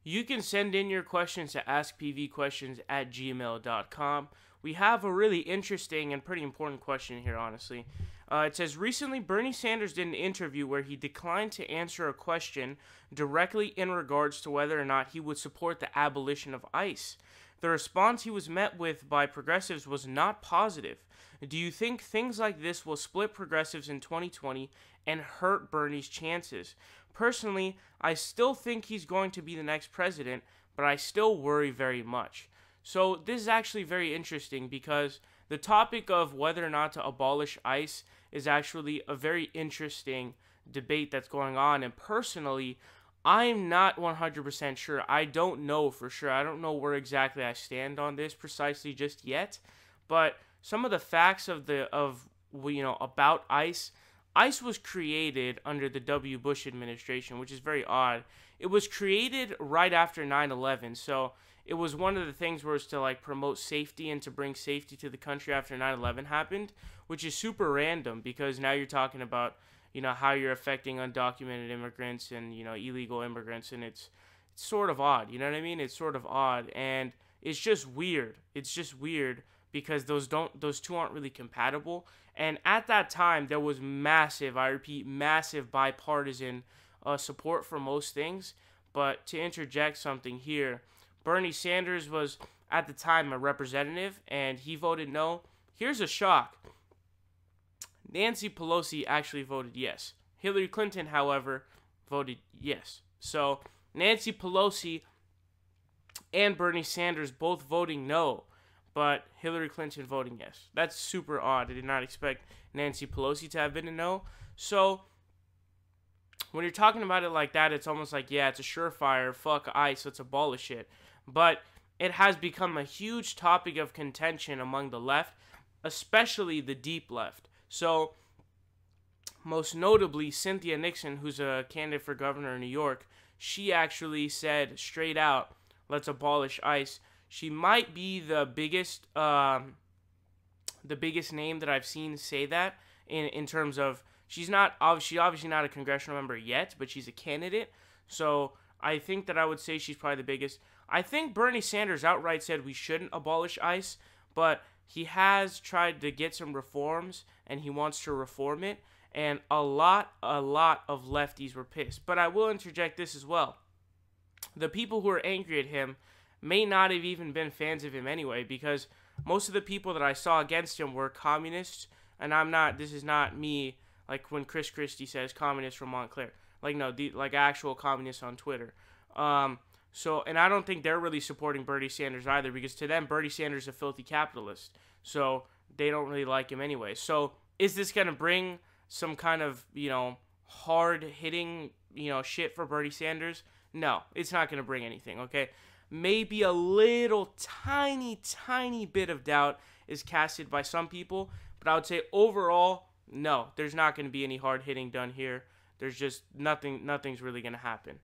You can send in your questions to askpvquestions@gmail.com. We have a really interesting and pretty important question here, honestly. It says, recently Bernie Sanders did an interview where he declined to answer a question directly in regards to whether or not he would support the abolition of ICE. The response he was met with by progressives was not positive. Do you think things like this will split progressives in 2020 and hurt Bernie's chances? Personally, I still think he's going to be the next president, but I still worry very much. So this is actually very interesting because the topic of whether or not to abolish ICE is actually a very interesting debate that's going on. And personally, I'm not 100% sure. I don't know for sure. I don't know where exactly I stand on this precisely just yet. But some of the facts about ICE. ICE was created under the W. Bush administration, which is very odd. It was created right after 9/11, so it was one of the things where it's to like promote safety and to bring safety to the country after 9/11 happened, which is super random because now you're talking about, how you're affecting undocumented immigrants and, illegal immigrants, and it's sort of odd, you know what I mean? It's sort of odd, and it's just weird. It's just weird because those two aren't really compatible. And at that time, there was massive, I repeat, massive bipartisan support for most things. But to interject something here, Bernie Sanders was at the time a representative, and he voted no. Here's a shock. Nancy Pelosi actually voted yes. Hillary Clinton, however, voted yes. So Nancy Pelosi and Bernie Sanders both voting no, but Hillary Clinton voting yes. That's super odd. I did not expect Nancy Pelosi to have been a no. So when you're talking about it like that, it's almost like, yeah, it's a surefire, fuck ICE, let's abolish it. But it has become a huge topic of contention among the left, especially the deep left. So most notably, Cynthia Nixon, who's a candidate for governor in New York, she actually said straight out, let's abolish ICE. She might be the biggest name that I've seen say that in terms of she's obviously not a congressional member yet, but she's a candidate. So I think that I would say she's probably the biggest. I think Bernie Sanders outright said we shouldn't abolish ICE, but he has tried to get some reforms and he wants to reform it. And a lot of lefties were pissed. But I will interject this as well. The people who are angry at him may not have even been fans of him anyway, because most of the people that I saw against him were communists, and this is not me, like when Chris Christie says communists from Montclair, like no, like actual communists on Twitter. And I don't think they're really supporting Bernie Sanders either, because to them, Bernie Sanders is a filthy capitalist, so they don't really like him anyway. So is this going to bring some kind of, hard-hitting, shit for Bernie Sanders? No, it's not going to bring anything, okay? Maybe a little tiny bit of doubt is casted by some people, but I would say overall, no, there's not going to be any hard hitting done here. There's just nothing's really going to happen.